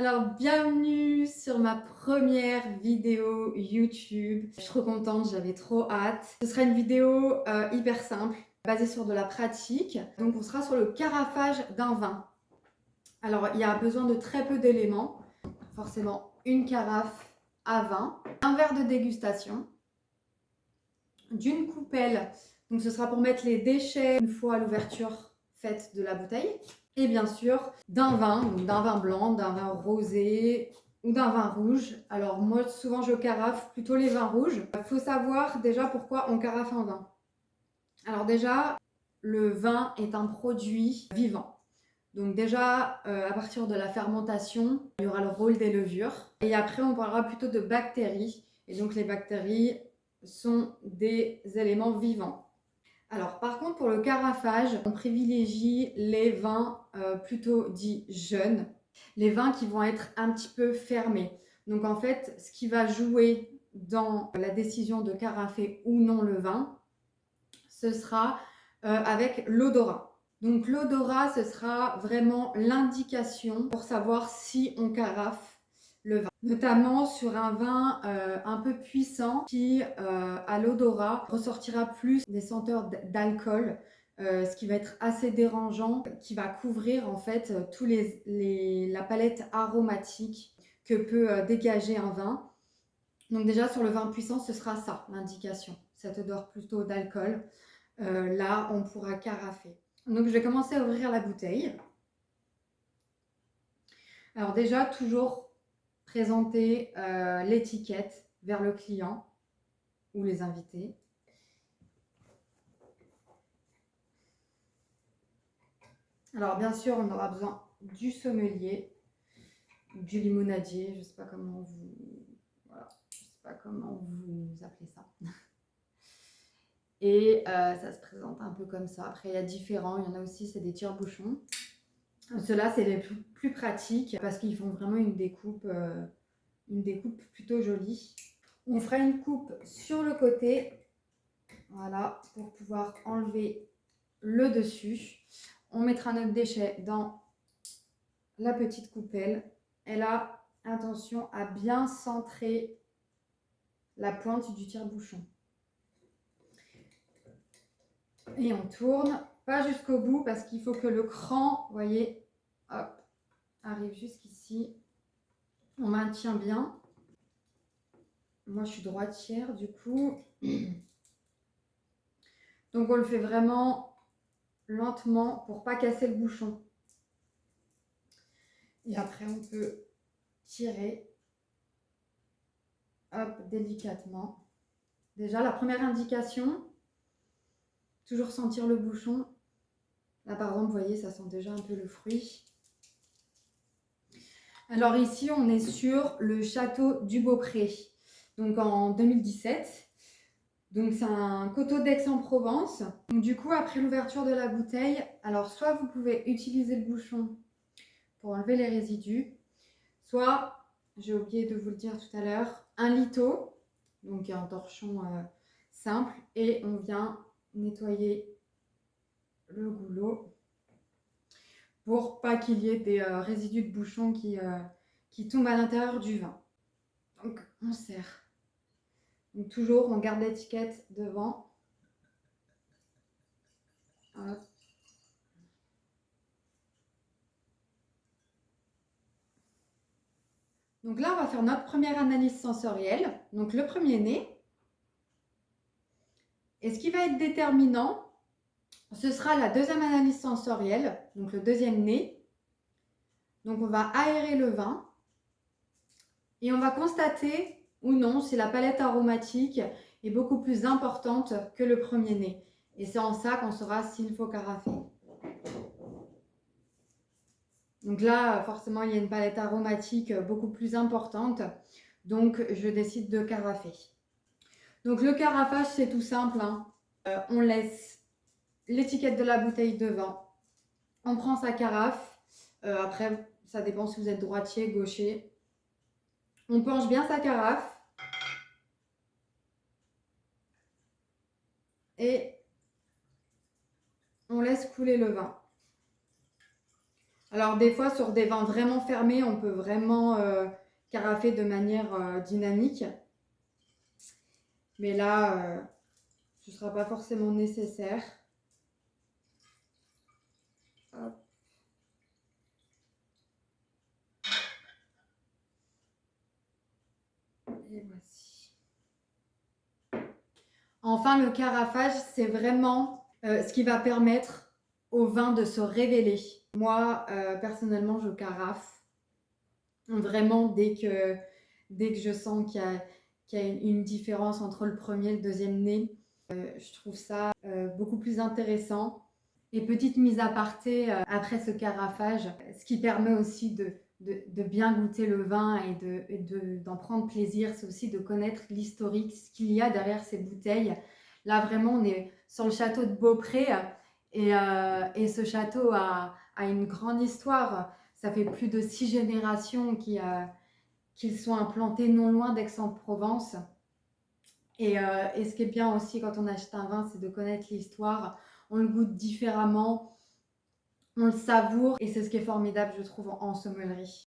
Alors, bienvenue sur ma première vidéo YouTube. Je suis trop contente, j'avais trop hâte. Ce sera une vidéo hyper simple, basée sur de la pratique. Donc, on sera sur le carafage d'un vin. Alors, il y a besoin de très peu d'éléments. Forcément, une carafe à vin, un verre de dégustation, d'une coupelle. Donc, ce sera pour mettre les déchets une fois l'ouverture faite de la bouteille. Et bien sûr, d'un vin, donc d'un vin blanc, d'un vin rosé ou d'un vin rouge. Alors moi, souvent, je carafe plutôt les vins rouges. Il faut savoir déjà pourquoi on carafe un vin. Alors déjà, le vin est un produit vivant. Donc déjà, à partir de la fermentation, il y aura le rôle des levures. Et après, on parlera plutôt de bactéries. Et donc les bactéries sont des éléments vivants. Alors, par contre, pour le carafage, on privilégie les vins plutôt dits jeunes, les vins qui vont être un petit peu fermés. Donc, en fait, ce qui va jouer dans la décision de carafer ou non le vin, ce sera avec l'odorat. Donc, l'odorat, ce sera vraiment l'indication pour savoir si on carafe le vin, notamment sur un vin un peu puissant qui, à l'odorat, ressortira plus des senteurs d'alcool, ce qui va être assez dérangeant, qui va couvrir en fait la palette aromatique que peut dégager un vin. Donc déjà sur le vin puissant, ce sera ça l'indication, cette odeur plutôt d'alcool. Là, on pourra carafer. Donc je vais commencer à ouvrir la bouteille. Alors déjà, toujours présenter l'étiquette vers le client ou les invités. Alors bien sûr, on aura besoin du sommelier, du limonadier, je ne sais pas comment vous appelez ça. Et ça se présente un peu comme ça. Après, il y a différents, il y en a aussi, c'est des tire-bouchons. Ceux-là, c'est les plus pratiques parce qu'ils font vraiment une découpe plutôt jolie. On fera une coupe sur le côté, voilà, pour pouvoir enlever le dessus. On mettra notre déchet dans la petite coupelle. Et là, attention à bien centrer la pointe du tire-bouchon. Et on tourne, pas jusqu'au bout parce qu'il faut que le cran, vous voyez, hop, arrive jusqu'ici. On maintient bien. Moi, je suis droitière, du coup. Donc, on le fait vraiment lentement pour pas casser le bouchon. Et après, on peut tirer, hop, délicatement. Déjà, la première indication, toujours sentir le bouchon. Là, par exemple, vous voyez, ça sent déjà un peu le fruit. Alors ici, on est sur le château du Beaupré, donc en 2017. Donc c'est un coteau d'Aix-en-Provence. Donc du coup, après l'ouverture de la bouteille, alors soit vous pouvez utiliser le bouchon pour enlever les résidus, soit, j'ai oublié de vous le dire tout à l'heure, un litho, donc un torchon simple, et on vient nettoyer le goulot pour pas qu'il y ait des résidus de bouchon qui tombent à l'intérieur du vin. Donc on serre. Donc toujours, on garde l'étiquette devant. Hop. Donc là, on va faire notre première analyse sensorielle, donc le premier nez. Et ce qui va être déterminant, ce sera la deuxième analyse sensorielle, donc le deuxième nez. Donc on va aérer le vin et on va constater ou non si la palette aromatique est beaucoup plus importante que le premier nez. Et c'est en ça qu'on saura s'il faut carafer. Donc là, forcément, il y a une palette aromatique beaucoup plus importante. Donc, je décide de carafer. Donc, le carafage, c'est tout simple, hein. On laisse l'étiquette de la bouteille de vin. On prend sa carafe. Après, ça dépend si vous êtes droitier, gaucher. On penche bien sa carafe. Et on laisse couler le vin. Alors des fois, sur des vins vraiment fermés, on peut vraiment carafer de manière dynamique. Mais là, ce ne sera pas forcément nécessaire. Hop. Et voici. Enfin, le carafage, c'est vraiment ce qui va permettre au vin de se révéler. Moi, personnellement, je carafe vraiment dès que je sens qu'il y a une différence entre le premier et le deuxième nez. Je trouve ça beaucoup plus intéressant. Et petite mise à part après ce carafage, ce qui permet aussi de bien goûter le vin et d'en prendre plaisir, c'est aussi de connaître l'historique, ce qu'il y a derrière ces bouteilles. Là, vraiment, on est sur le château de Beaupré et ce château a une grande histoire. Ça fait plus de 6 générations qu'ils sont implantés non loin d'Aix-en-Provence. Et ce qui est bien aussi quand on achète un vin, c'est de connaître l'histoire. On le goûte différemment, on le savoure et c'est ce qui est formidable, je trouve, en sommellerie.